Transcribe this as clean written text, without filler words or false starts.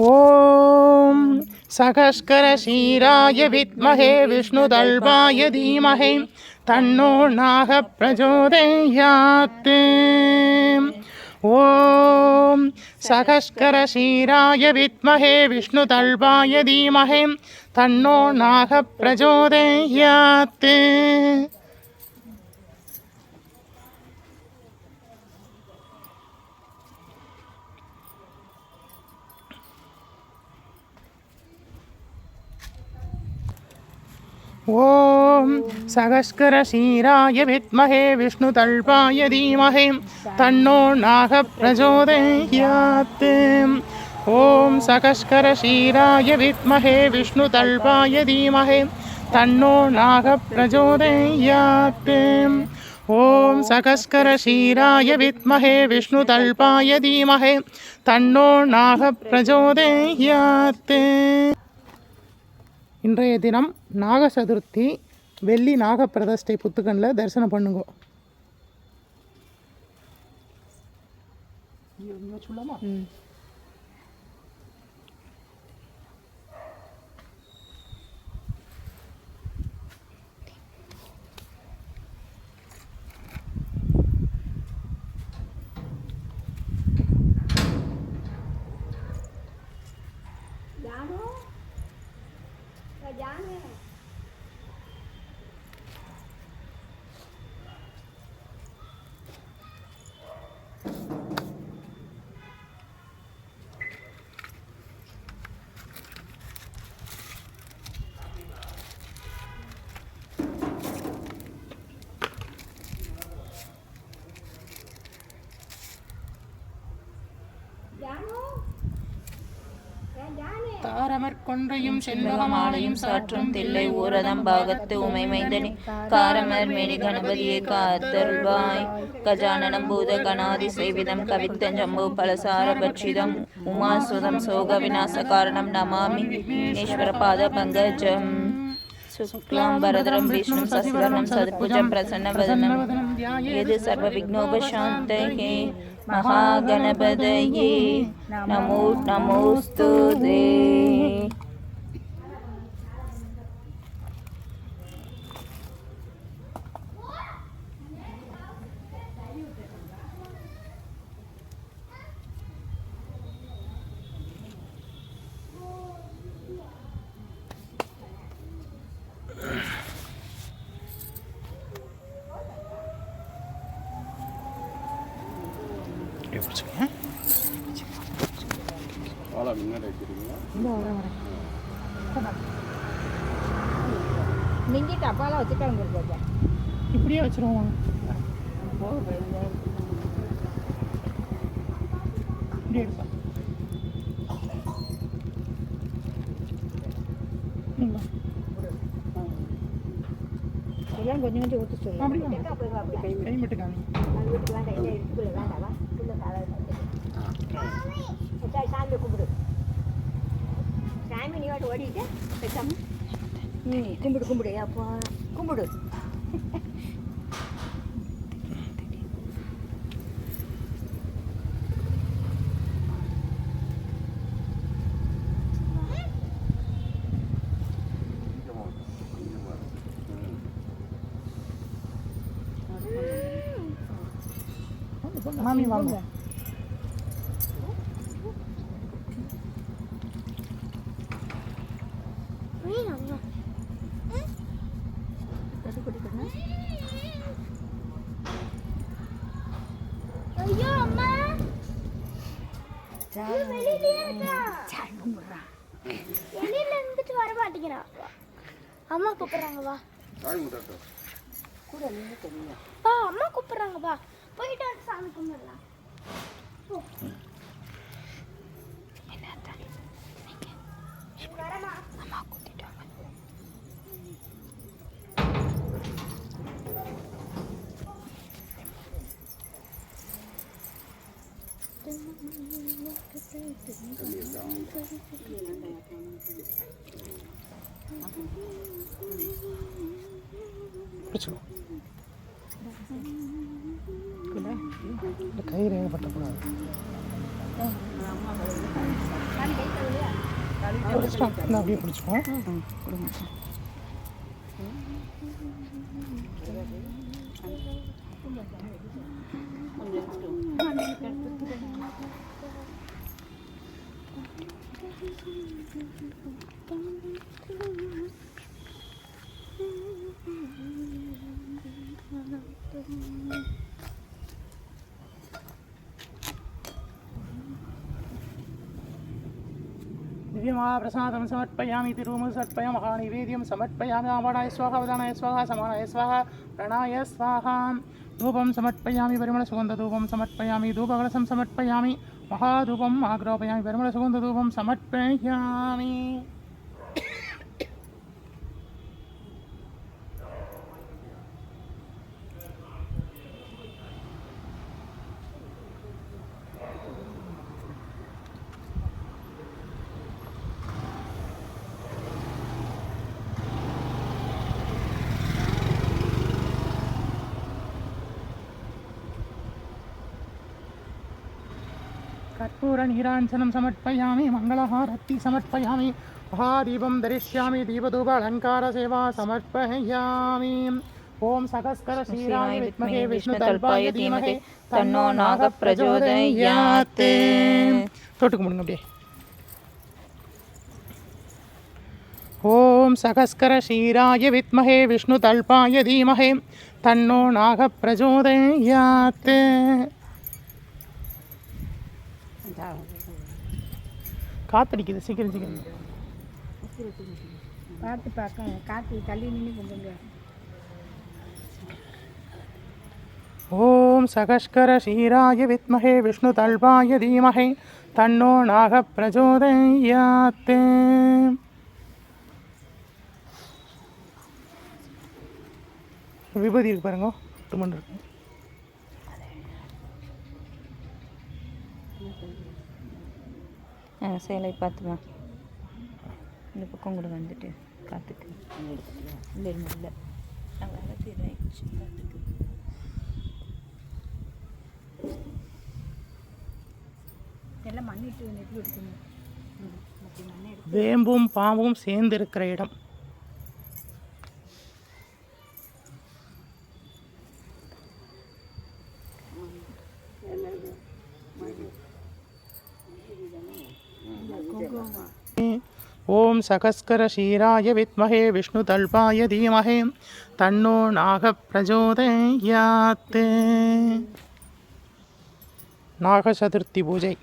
ஓம் சகஸ்கர ஷீராய வித்மஹே விஷ்ணுதல்பாய தீமஹே தன்னோ நாக பிரச்சோதயாத். ஓம் சகஸ்கர ஷீராய வித்மஹே விஷ்ணுதல்பாய தீமஹே தன்னோ நாக பிரச்சோதயாத். ஓம் சகஸ்கர ஷீராய வித்மஹே விஷ்ணுதல்பாய தீமஹே தன்னோ நாக பிரச்சோதயாத். ஓம் சகஸ்கர ஷீராய வித்மஹே விஷ்ணுதல்பாய தீமஹே தன்னோ நாக பிரச்சோதயாத். ஓம் சகஸ்கர ஷீராய வித்மஹே விஷ்ணுதல்பாய தீமஹே தன்னோ நாக பிரச்சோதயாத். இன்றைய தினம் நாக சதுர்த்தி. வெள்ளி நாக பிரதிஷ்டை புத்துக்கண்ணில் தரிசனம் பண்ணுங்க. தாரமர் கொன்றையும் செண்பகமாலையும் சாற்றும் தில்லை ஊரதம் பாகத்து உமை மைந்தனி காரமர் மேடி கணபதியை காத்தருள்வாய். கஜானனம் பூத கணாதி சேவிதம் கவித்தஞ்சம்பு பலசார பட்சிதம் உமாசுதம் சோக விநாச காரணம் நமாமி விக்னேஸ்வர பாத பங்கஜம். சுக்லாம் வரதரம் விஷ்ணு சசிவர்ணம் சதுர்புஜம் பிரசன்ன வதனம் ஏது சர்வ விக்னோபசாந்தயே மகாகணபதயே நமோ நமோஸ்துதே. நீங்கள் டப்பாலாம் வச்சுக்காங்க இப்படியே வச்சுருவோம். எல்லாம் கொஞ்சம் கொஞ்சம் ஊற்ற சொல்லுங்கள். கை மட்டும் காமி. சாமி கும்பிடு. சாமி நீ வாட்டு ஓடிட்டு பேசாம கும்பிடு கும்பிடு அப்பா கும்பிடு. மாமி வாங்க. ஐயோ அம்மா வெளியில இருந்துட்டு வர மாட்டேங்கிறா. அம்மா கூப்பிடுறாங்க வா. வா அம்மா கூப்பிடுறாங்க வா. போயிட்டு வந்து சாமி கும்பிடலாம். அம்மா கூட்டிட்டாங்க. பிடிச்சிக்கோ. கை ரேகப்பட்டக்கூடாது. பிடிச்சிட்டோம், இந்த அப்படியே பிடிச்சிப்போம். கொடுங்க. दिव्यमहाप्रसादं समर्पयामि तिरुमुं समर्पयामः नैवेद्यं समर्पयामि आवाडाय स्वाहा वदानाय स्वाहा समानाय स्वाहा प्रणाय स्वाहा धूपं समर्पयामि परिमलसुगन्धधूपं समर्पयामि धूपकलशं समर्पयामि महाधूपम् आग्रापयामि परिमलसुगन्धधूपं समर्पयामि. कर्पूरनीराञ्जनं समर्पयामि मङ्गलहारति समर्पयामि महादीपं दरिष्यामि दीपधूप अलङ्कारसेवा समर्पयामि. ओम सकस्कर श्रीराय विद्महे विष्णुतल्पाय धीमहि तन्नो नागः प्रचोदयात्. தொட்டுக்கு முடிங்க அப்படியே. ஓம் சகஸ்கர ஷீராய வித்மஹே விஷ்ணுதல்பாய தீமஹே தன்னோ நாகः பிரச்சோதயாத். காத்தடிக்குது, சீக்கிரம் சீக்கிரம் பார்த்து பார்க்க காற்று தள்ளி நின்று கும்பிடுங்க. ஓம் சகஸ்கர ஷீராய வித்மஹே விஷ்ணுதல்பாய தீமஹே தன்னோ நாகः பிரச்சோதயாத். விபூதி இருக்கு பாருங்க, துமன் இருக்கு. சேலை பார்த்துமா இந்த பக்கம் கூட வந்துட்டு காற்றுக்கு இல்லை இல்லை நான் வரது இதாகிடுச்சு காற்றுக்கு. எல்லாம் மண்ணிட்டு நெட்டி எடுக்கணும். வேம்பும் பாம்பும் சேர்ந்து இருக்கிற இடம். ஓம் சகஸ்கர ஷீராய வித்மஹே விஷ்ணுதல்பாய தீமஹே தன்னோ நாகः பிரச்சோதயாத். நாக சதுர்த்தி பூஜை.